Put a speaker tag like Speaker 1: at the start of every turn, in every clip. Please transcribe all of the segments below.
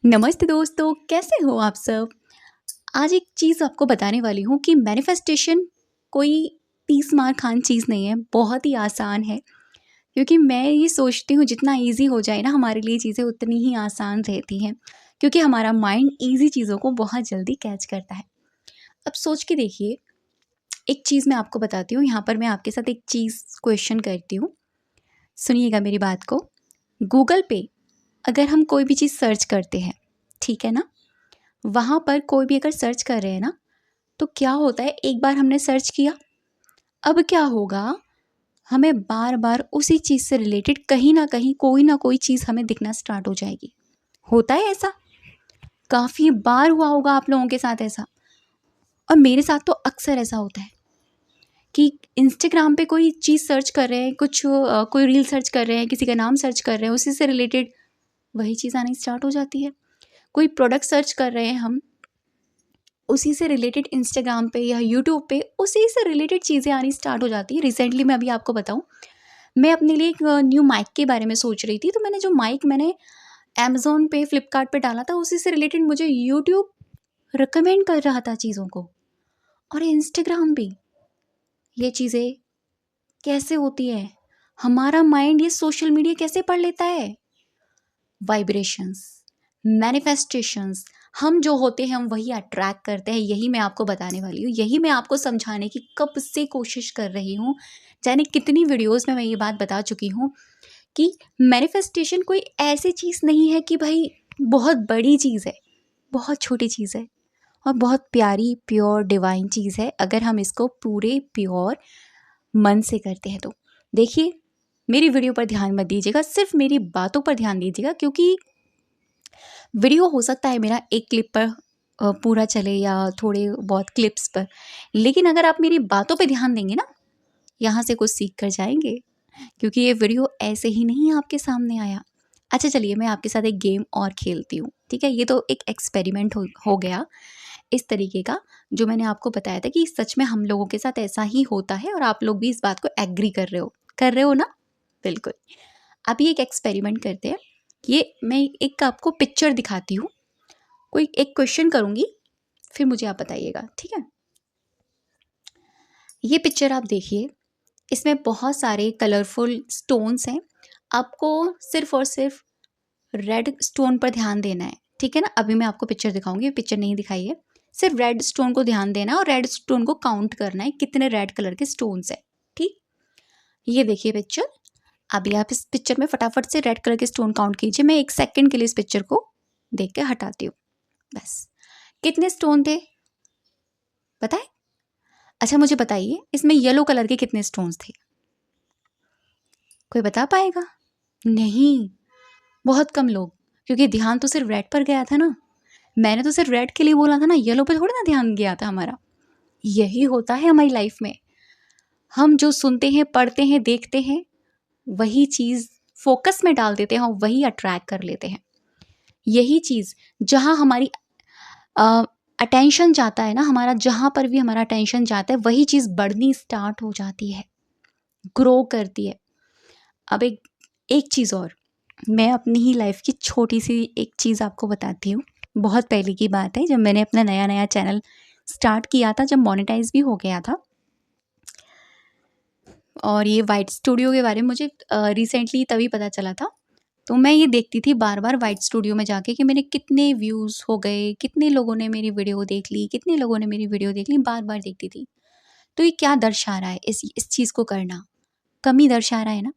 Speaker 1: नमस्ते दोस्तों, कैसे हो आप सब। आज एक चीज़ आपको बताने वाली हूँ कि मैनिफेस्टेशन कोई 30 मार खान चीज़ नहीं है, बहुत ही आसान है। क्योंकि मैं ये सोचती हूँ जितना ईज़ी हो जाए ना हमारे लिए चीज़ें उतनी ही आसान रहती हैं। क्योंकि हमारा माइंड ईज़ी चीज़ों को बहुत जल्दी कैच करता है। अब सोच के देखिए, एक चीज़ मैं आपको बताती हूँ, यहाँ पर मैं आपके साथ एक चीज़ क्वेश्चन करती हूँ, सुनिएगा मेरी बात को। गूगल पे अगर हम कोई भी चीज़ सर्च करते हैं, ठीक है ना? वहाँ पर कोई भी अगर सर्च कर रहे हैं ना, तो क्या होता है, एक बार हमने सर्च किया, अब क्या होगा, हमें बार-बार उसी चीज़ से रिलेटेड कहीं न कहीं कोई न कोई चीज़ हमें दिखना स्टार्ट हो जाएगी। होता है ऐसा? काफ़ी बार हुआ होगा आप लोगों के साथ ऐसा, और मेरे साथ तो अक्सर ऐसा होता है कि इंस्टाग्राम पे कोई चीज़ सर्च कर रहे हैं, कोई रील सर्च कर रहे हैं, किसी का नाम सर्च कर रहे हैं, उसी से रिलेटेड वही चीज़ आनी स्टार्ट हो जाती है। कोई प्रोडक्ट सर्च कर रहे हैं हम, उसी से रिलेटेड इंस्टाग्राम पे या यूट्यूब पे उसी से रिलेटेड चीज़ें आनी स्टार्ट हो जाती है। रिसेंटली मैं अभी आपको बताऊँ, मैं अपने लिए एक न्यू माइक के बारे में सोच रही थी, तो मैंने जो माइक मैंने अमेज़न पे, फ्लिपकार्ट पे डाला था, उसी से रिलेटेड मुझे यूट्यूब रिकमेंड कर रहा था चीज़ों को, और इंस्टाग्राम भी। ये चीज़ें कैसे होती है? हमारा माइंड ये सोशल मीडिया कैसे पढ़ लेता है? वाइब्रेशंस, मैनिफेस्टेशंस, हम जो होते हैं हम वही अट्रैक्ट करते हैं। यही मैं आपको बताने वाली हूँ, यही मैं आपको समझाने की कब से कोशिश कर रही हूँ। जाने कितनी वीडियोस में मैं ये बात बता चुकी हूँ कि मैनिफेस्टेशन कोई ऐसी चीज़ नहीं है कि भाई बहुत बड़ी चीज़ है, बहुत छोटी चीज़ है, और बहुत प्यारी प्योर डिवाइन चीज़ है अगर हम इसको पूरे प्योर मन से करते हैं तो। देखिए, मेरी वीडियो पर ध्यान मत दीजिएगा, सिर्फ मेरी बातों पर ध्यान दीजिएगा, क्योंकि वीडियो हो सकता है मेरा एक क्लिप पर पूरा चले या थोड़े बहुत क्लिप्स पर, लेकिन अगर आप मेरी बातों पे ध्यान देंगे ना, यहाँ से कुछ सीख कर जाएंगे, क्योंकि ये वीडियो ऐसे ही नहीं आपके सामने आया। अच्छा चलिए, मैं आपके साथ एक गेम और खेलती हूँ, ठीक है? ये तो एक एक्सपेरिमेंट हो गया इस तरीके का, जो मैंने आपको बताया था कि सच में हम लोगों के साथ ऐसा ही होता है, और आप लोग भी इस बात को एग्री कर रहे हो ना? बिल्कुल। अभी एक एक्सपेरिमेंट करते हैं। ये मैं एक आपको पिक्चर दिखाती हूँ, कोई एक क्वेश्चन करूँगी, फिर मुझे आप बताइएगा, ठीक है? ये पिक्चर आप देखिए, इसमें बहुत सारे कलरफुल स्टोन्स हैं। आपको सिर्फ़ और सिर्फ़ रेड स्टोन पर ध्यान देना है, ठीक है ना? अभी मैं आपको पिक्चर दिखाऊँगी, पिक्चर नहीं दिखाई है। सिर्फ़ रेड स्टोन को ध्यान देना है और रेड स्टोन को काउंट करना है, कितने रेड कलर के स्टोन्स हैं, ठीक? ये देखिए पिक्चर। अभी आप इस पिक्चर में फटाफट से रेड कलर के स्टोन काउंट कीजिए। मैं 1 सेकंड के लिए इस पिक्चर को देख के हटाती हूँ, बस। कितने स्टोन थे, पता है? अच्छा मुझे बताइए, इसमें येलो कलर के कितने स्टोन्स थे? कोई बता पाएगा? नहीं, बहुत कम लोग, क्योंकि ध्यान तो सिर्फ़ रेड पर गया था ना। मैंने तो सिर्फ़ रेड के लिए बोला था ना, येलो पे थोड़ी ना ध्यान गया था हमारा। यही होता है हमारी लाइफ़ में। हम जो सुनते हैं, पढ़ते हैं, देखते हैं, वही चीज़ फ़ोकस में डाल देते हैं और वही अट्रैक्ट कर लेते हैं। यही चीज़ जहाँ हमारी अ, अटेंशन जाता है ना, हमारा जहाँ पर भी हमारा अटेंशन जाता है, वही चीज़ बढ़नी स्टार्ट हो जाती है, ग्रो करती है। अब एक एक चीज़ और, मैं अपनी ही लाइफ़ की छोटी-सी एक चीज़ आपको बताती हूँ। बहुत पहले की बात है, जब मैंने अपना नया-नया चैनल स्टार्ट किया था, जब मोनेटाइज़ भी हो गया था, और ये वाइट स्टूडियो के बारे में मुझे रिसेंटली तभी पता चला था। तो मैं ये देखती थी बार-बार वाइट स्टूडियो में जाके कि मेरे कितने व्यूज़ हो गए, कितने लोगों ने मेरी वीडियो देख ली, कितने लोगों ने मेरी वीडियो देख ली, बार-बार देखती थी। तो ये क्या दर्शा रहा है, इस चीज़ को करना? कमी दर्शा रहा है ना।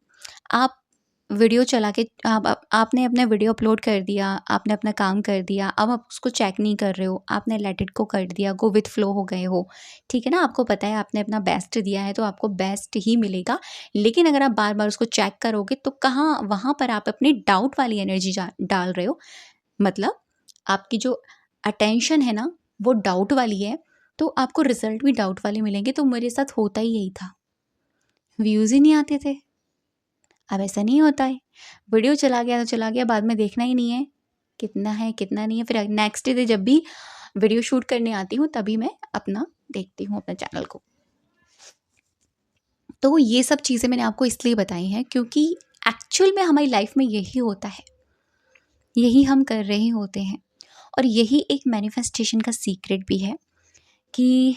Speaker 1: आप वीडियो चला के आपने अपना वीडियो अपलोड कर दिया, आपने अपना काम कर दिया, अब आप उसको चेक नहीं कर रहे हो, आपने लेट इट गो कर दिया, गो विथ फ्लो हो गए हो, ठीक है ना? आपको पता है आपने अपना बेस्ट दिया है, तो आपको बेस्ट ही मिलेगा। लेकिन अगर आप बार-बार उसको चेक करोगे, तो कहाँ वहाँ पर आप अपनी डाउट वाली एनर्जी डाल रहे हो। मतलब आपकी जो अटेंशन है ना, वो डाउट वाली है, तो आपको रिज़ल्ट भी डाउट वाले मिलेंगे। तो मेरे साथ होता ही यही था, व्यूज़ ही नहीं आते थे। अब ऐसा नहीं होता है, वीडियो चला गया तो चला गया, बाद में देखना ही नहीं है, कितना नहीं है। फिर नेक्स्ट डे जब भी वीडियो शूट करने आती हूँ, तभी मैं अपना देखती हूँ अपने चैनल को। तो ये सब चीज़ें मैंने आपको इसलिए बताई हैं, क्योंकि एक्चुअल में हमारी लाइफ में यही होता है। यही हम कर रहे होते हैं। और यही एक मैनिफेस्टेशन का सीक्रेट भी है कि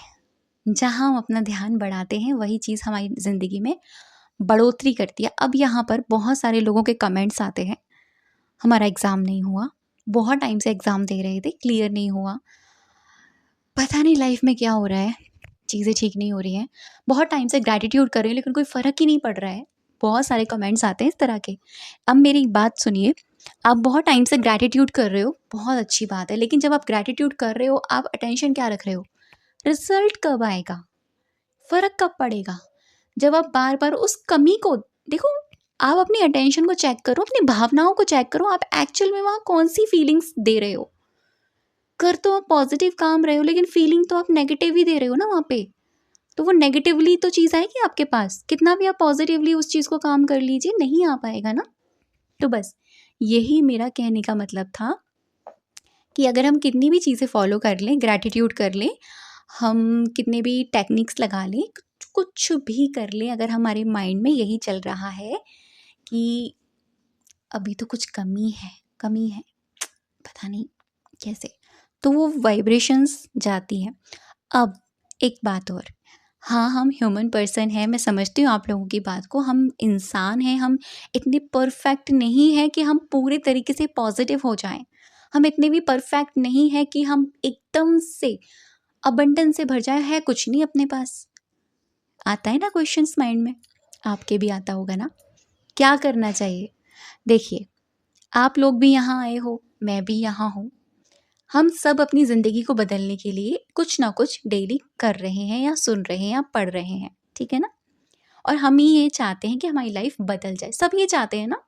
Speaker 1: जहाँ हम अपना ध्यान बढ़ाते हैं वही चीज़ हमारी ज़िंदगी में बढ़ोतरी करती है। अब यहाँ पर बहुत सारे लोगों के कमेंट्स आते हैं, हमारा एग्ज़ाम नहीं हुआ, बहुत टाइम से एग्ज़ाम दे रहे थे, क्लियर नहीं हुआ, पता नहीं लाइफ में क्या हो रहा है, चीज़ें ठीक नहीं हो रही हैं, बहुत टाइम से ग्रैटिट्यूड कर रहे हैं लेकिन कोई फ़र्क ही नहीं पड़ रहा है। बहुत सारे कमेंट्स आते हैं इस तरह के। अब मेरी एक बात सुनिए, आप बहुत टाइम से ग्रैटिट्यूड कर रहे हो, बहुत अच्छी बात है, लेकिन जब आप ग्रैटिट्यूड कर रहे हो, आप अटेंशन क्या रख रहे हो? रिज़ल्ट कब आएगा? फ़र्क कब पड़ेगा? जब आप बार-बार उस कमी को देखो, आप अपनी अटेंशन को चेक करो, अपनी भावनाओं को चेक करो, आप एक्चुअल में वहाँ कौन-सी फीलिंग्स दे रहे हो? कर तो आप पॉजिटिव काम रहे हो लेकिन फीलिंग तो आप नेगेटिव ही दे रहे हो ना वहाँ पे। तो वो नेगेटिवली तो चीज़ आएगी आपके पास, कितना भी आप पॉजिटिवली उस चीज़ को काम कर लीजिए, नहीं आ पाएगा ना। तो बस यही मेरा कहने का मतलब था कि अगर हम कितनी भी चीज़ें फॉलो कर लें, ग्रैटिट्यूड कर लें, हम कितने भी टेक्निक्स लगा लें, कुछ भी कर लें, अगर हमारे माइंड में यही चल रहा है कि अभी तो कुछ कमी है, पता नहीं कैसे, तो वो वाइब्रेशंस जाती हैं। अब एक बात और, हाँ, हम ह्यूमन पर्सन हैं, मैं समझती हूँ आप लोगों की बात को, हम इंसान हैं, हम इतने परफेक्ट नहीं हैं कि हम पूरे तरीके से पॉजिटिव हो जाएँ। हम इतने भी परफेक्ट नहीं हैं कि हम एकदम से अबंडेंस से भर जाएँ, है कुछ नहीं अपने पास। आता है ना क्वेश्चंस माइंड में, आपके भी आता होगा ना? क्या करना चाहिए? देखिए, आप लोग भी यहाँ आए हो, मैं भी यहाँ हूँ। हम सब अपनी ज़िंदगी को बदलने के लिए कुछ ना कुछ डेली कर रहे हैं या सुन रहे हैं या पढ़ रहे हैं, ठीक है ना? और हम ही ये चाहते हैं कि हमारी लाइफ बदल जाए, सब ये चाहते हैं ना?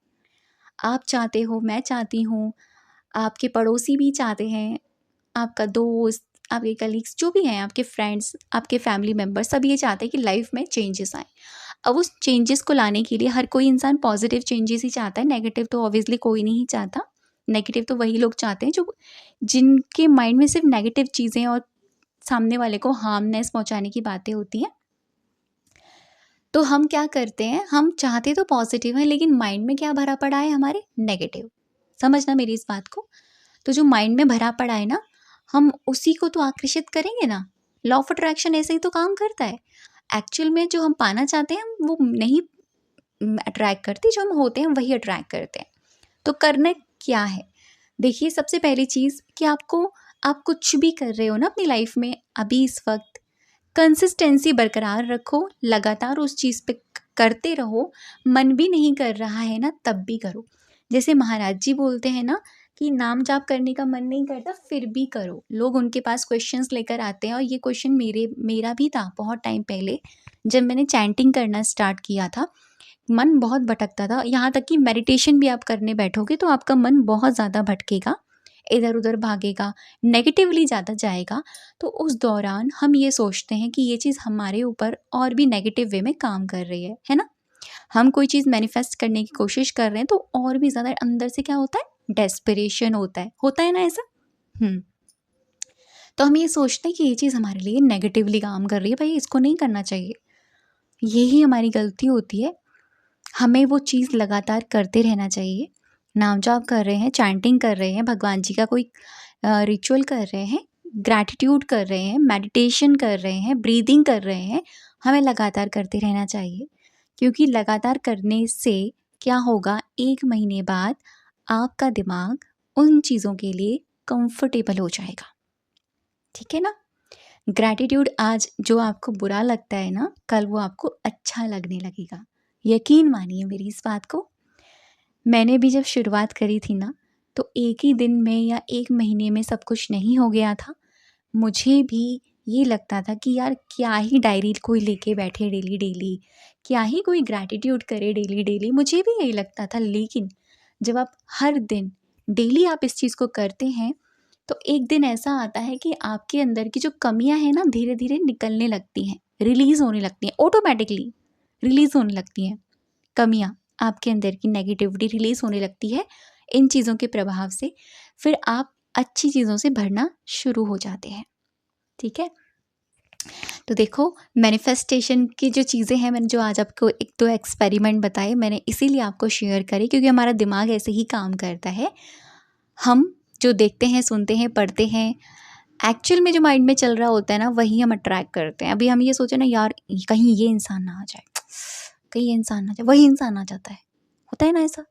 Speaker 1: आप चाहते हो, मैं चाहती हूँ, आपके पड़ोसी भी चाहते हैं, आपका दोस्त, आपके कलीग्स जो भी हैं, आपके फ्रेंड्स, आपके फैमिली मेम्बर्स, सब ये चाहते हैं कि लाइफ में चेंजेस आएँ। अब उस चेंजेस को लाने के लिए हर कोई इंसान पॉजिटिव चेंजेस ही चाहता है, नेगेटिव तो ऑब्वियसली कोई नहीं चाहता। नेगेटिव तो वही लोग चाहते हैं जो जिनके माइंड में सिर्फ नेगेटिव चीज़ें और सामने वाले को हार्मनेस पहुंचाने की बातें होती हैं। तो हम क्या करते हैं, हम चाहते तो पॉजिटिव हैं लेकिन माइंड में क्या भरा पड़ा है हमारे, नेगेटिव। समझना मेरी इस बात को। तो जो माइंड में भरा पड़ा है ना, हम उसी को तो आकर्षित करेंगे ना। लॉ ऑफ अट्रैक्शन ऐसे ही तो काम करता है। एक्चुअल में जो हम पाना चाहते हैं हम वो नहीं अट्रैक्ट करते, जो हम होते हैं वही अट्रैक्ट करते हैं। तो करना क्या है, देखिए, सबसे पहली चीज़ कि आप कुछ भी कर रहे हो ना अपनी लाइफ में अभी इस वक्त, कंसिस्टेंसी बरकरार रखो, लगातार उस चीज़ पे करते रहो। मन भी नहीं कर रहा है ना, तब भी करो। जैसे महाराज जी बोलते हैं ना कि नाम जाप करने का मन नहीं करता फिर भी करो। लोग उनके पास क्वेश्चंस लेकर आते हैं और ये क्वेश्चन मेरा भी था बहुत टाइम पहले, जब मैंने चैंटिंग करना स्टार्ट किया था। मन बहुत भटकता था, यहाँ तक कि मेडिटेशन भी आप करने बैठोगे तो आपका मन बहुत ज़्यादा भटकेगा, इधर उधर भागेगा, नेगेटिवली ज़्यादा जाएगा। तो उस दौरान हम ये सोचते हैं कि ये चीज़ हमारे ऊपर और भी नेगेटिव वे में काम कर रही है ना? हम कोई चीज़ मैनिफेस्ट करने की कोशिश कर रहे हैं तो और भी ज़्यादा अंदर से क्या होता है, डेस्परेशन होता है ना ऐसा। तो हम ये सोचते हैं कि ये चीज़ हमारे लिए नेगेटिवली काम कर रही है, भाई इसको नहीं करना चाहिए। यही हमारी गलती होती है, हमें वो चीज़ लगातार करते रहना चाहिए। नाम जाप कर रहे हैं, चैंटिंग कर रहे हैं, भगवान जी का कोई रिचुअल कर रहे हैं, ग्रैटिट्यूड कर रहे हैं, मेडिटेशन कर रहे हैं, ब्रीदिंग कर रहे हैं, हमें लगातार करते रहना चाहिए। क्योंकि लगातार करने से क्या होगा, 1 महीने बाद आपका दिमाग उन चीज़ों के लिए कंफर्टेबल हो जाएगा, ठीक है ना? ग्रैटिट्यूड आज जो आपको बुरा लगता है ना, कल वो आपको अच्छा लगने लगेगा। यकीन मानिए मेरी इस बात को। मैंने भी जब शुरुआत करी थी ना, तो 1 ही दिन में या 1 महीने में सब कुछ नहीं हो गया था। मुझे भी ये लगता था कि यार क्या ही डायरी कोई लेके बैठे डेली-डेली, क्या ही कोई ग्रैटिट्यूड करे डेली-डेली, मुझे भी यही लगता था। लेकिन जब आप हर दिन डेली आप इस चीज़ को करते हैं, तो एक दिन ऐसा आता है कि आपके अंदर की जो कमियां हैं ना, धीरे-धीरे निकलने लगती हैं, रिलीज़ होने लगती हैं, ऑटोमैटिकली रिलीज़ होने लगती हैं कमियां। आपके अंदर की नेगेटिविटी रिलीज़ होने लगती है इन चीज़ों के प्रभाव से। फिर आप अच्छी चीज़ों से भरना शुरू हो जाते हैं, ठीक है? तो देखो, मैनिफेस्टेशन की जो चीज़ें हैं, मैंने जो आज आपको 1-2 एक्सपेरिमेंट बताए, मैंने इसीलिए आपको शेयर करे क्योंकि हमारा दिमाग ऐसे ही काम करता है। हम जो देखते हैं, सुनते हैं, पढ़ते हैं, एक्चुअल में जो माइंड में चल रहा होता है ना, वही हम अट्रैक्ट करते हैं। अभी हम ये सोचे ना, यार कहीं ये इंसान ना आ जाए, कहीं ये इंसान ना आ जाए, वही इंसान आ जाता है। होता है ना ऐसा?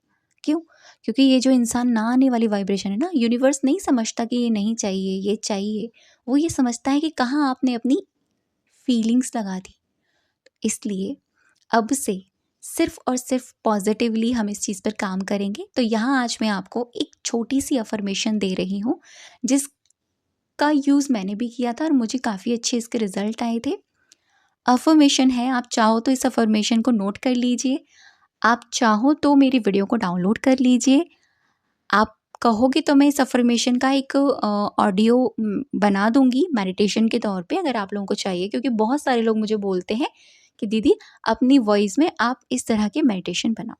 Speaker 1: क्यों? क्योंकि ये जो इंसान ना आने वाली वाइब्रेशन है ना, यूनिवर्स नहीं समझता कि ये नहीं चाहिए, ये चाहिए। वो ये समझता है कि कहाँ आपने अपनी फीलिंग्स लगा दी। इसलिए अब से सिर्फ और सिर्फ पॉजिटिवली हम इस चीज़ पर काम करेंगे। तो यहाँ आज मैं आपको एक छोटी सी अफर्मेशन दे रही हूँ, जिसका यूज़ मैंने भी किया था और मुझे काफ़ी अच्छे इसके रिजल्ट आए थे। अफर्मेशन है, आप चाहो तो इस अफर्मेशन को नोट कर लीजिए, आप चाहो तो मेरी वीडियो को डाउनलोड कर लीजिए। आप कहोगे तो मैं इस अफर्मेशन का एक ऑडियो बना दूंगी मेडिटेशन के तौर पे, अगर आप लोगों को चाहिए, क्योंकि बहुत सारे लोग मुझे बोलते हैं कि दीदी अपनी वॉइस में आप इस तरह के मेडिटेशन बनाओ।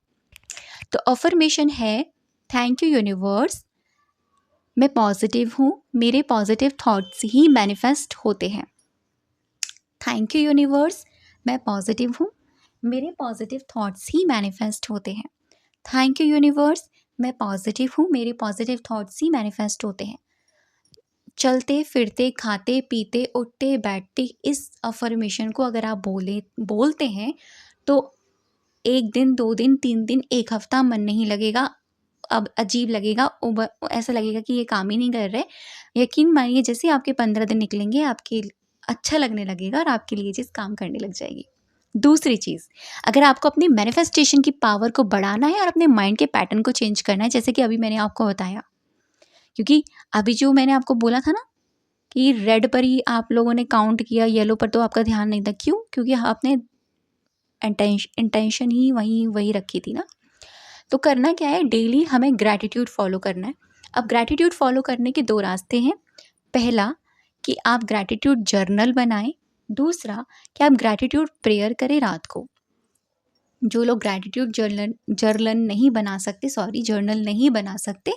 Speaker 1: तो अफर्मेशन है, थैंक यू यूनिवर्स, मैं पॉजिटिव हूँ, मेरे पॉजिटिव थॉट्स ही मैनिफेस्ट होते हैं। थैंक यू यूनिवर्स, मैं पॉजिटिव हूँ, मेरे पॉजिटिव थॉट्स ही मैनिफेस्ट होते हैं। थैंक यू यूनिवर्स, मैं पॉजिटिव हूँ, मेरे पॉजिटिव थॉट्स ही मैनिफेस्ट होते हैं। चलते फिरते, खाते पीते, उठते बैठते इस अफर्मेशन को अगर आप बोलते हैं तो 1 दिन, 2 दिन, 3 दिन, 1 हफ्ता मन नहीं लगेगा। अब अजीब लगेगा, ऐसा लगेगा कि ये काम ही नहीं कर रहे। यकीन मानिए, जैसे आपके 15 दिन निकलेंगे, आपके अच्छा लगने लगेगा और आपके लिए चीज़ काम करने लग जाएगी। दूसरी चीज़, अगर आपको अपनी मैनिफेस्टेशन की पावर को बढ़ाना है और अपने माइंड के पैटर्न को चेंज करना है, जैसे कि अभी मैंने आपको बताया, क्योंकि अभी जो मैंने आपको बोला था ना कि रेड पर ही आप लोगों ने काउंट किया, येलो पर तो आपका ध्यान नहीं था। क्यों? क्योंकि आपने इंटेंशन ही वही रखी थी ना। तो करना क्या है, डेली हमें ग्रैटिट्यूड फॉलो करना है। अब ग्रैटिट्यूड फॉलो करने के 2 रास्ते हैं। पहला कि आप ग्रैटिट्यूड जर्नल बनाएं, दूसरा कि आप ग्रैटिट्यूड प्रेयर करें रात को। जो लोग ग्रैटिट्यूड जर्नल नहीं बना सकते,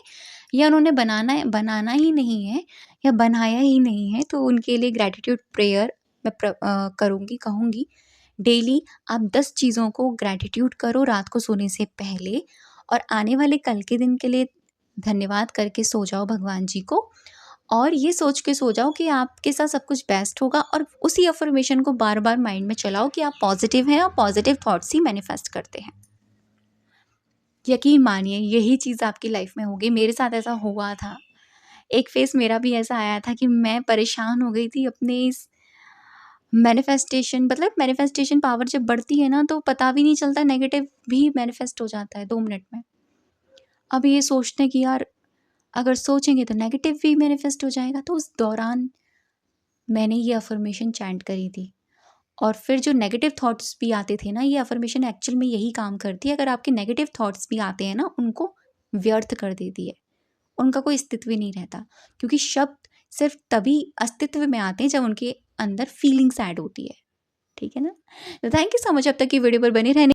Speaker 1: या उन्होंने बनाना ही नहीं है या बनाया ही नहीं है, तो उनके लिए ग्रैटिट्यूड प्रेयर मैं कहूँगी। डेली आप 10 चीज़ों को ग्रैटिट्यूड करो रात को सोने से पहले, और आने वाले कल के दिन के लिए धन्यवाद करके सो जाओ भगवान जी को, और ये सोच के सो जाओ कि आपके साथ सब कुछ बेस्ट होगा। और उसी अफर्मेशन को बार बार माइंड में चलाओ कि आप पॉजिटिव हैं और पॉजिटिव थॉट्स ही मैनिफेस्ट करते हैं। यकीन मानिए, यही चीज़ आपकी लाइफ में होगी। मेरे साथ ऐसा हुआ था। एक फेस मेरा भी ऐसा आया था कि मैं परेशान हो गई थी अपने इस मैनिफेस्टेशन पावर जब बढ़ती है ना, तो पता भी नहीं चलता, नेगेटिव भी मैनिफेस्ट हो जाता है 2 मिनट में। अब ये सोचते हैं कि यार अगर सोचेंगे तो नेगेटिव भी मैनिफेस्ट हो जाएगा। तो उस दौरान मैंने ये अफर्मेशन चैंट करी थी, और फिर जो नेगेटिव थॉट्स भी आते थे ना, ये अफर्मेशन एक्चुअल में यही काम करती है। अगर आपके नेगेटिव थॉट्स भी आते हैं ना, उनको व्यर्थ कर देती है, उनका कोई अस्तित्व ही नहीं रहता। क्योंकि शब्द सिर्फ तभी अस्तित्व में आते हैं जब उनके अंदर फीलिंग्स ऐड होती है। ठीक है ना? तो थैंक यू सो मच अब तक की वीडियो पर बने रहने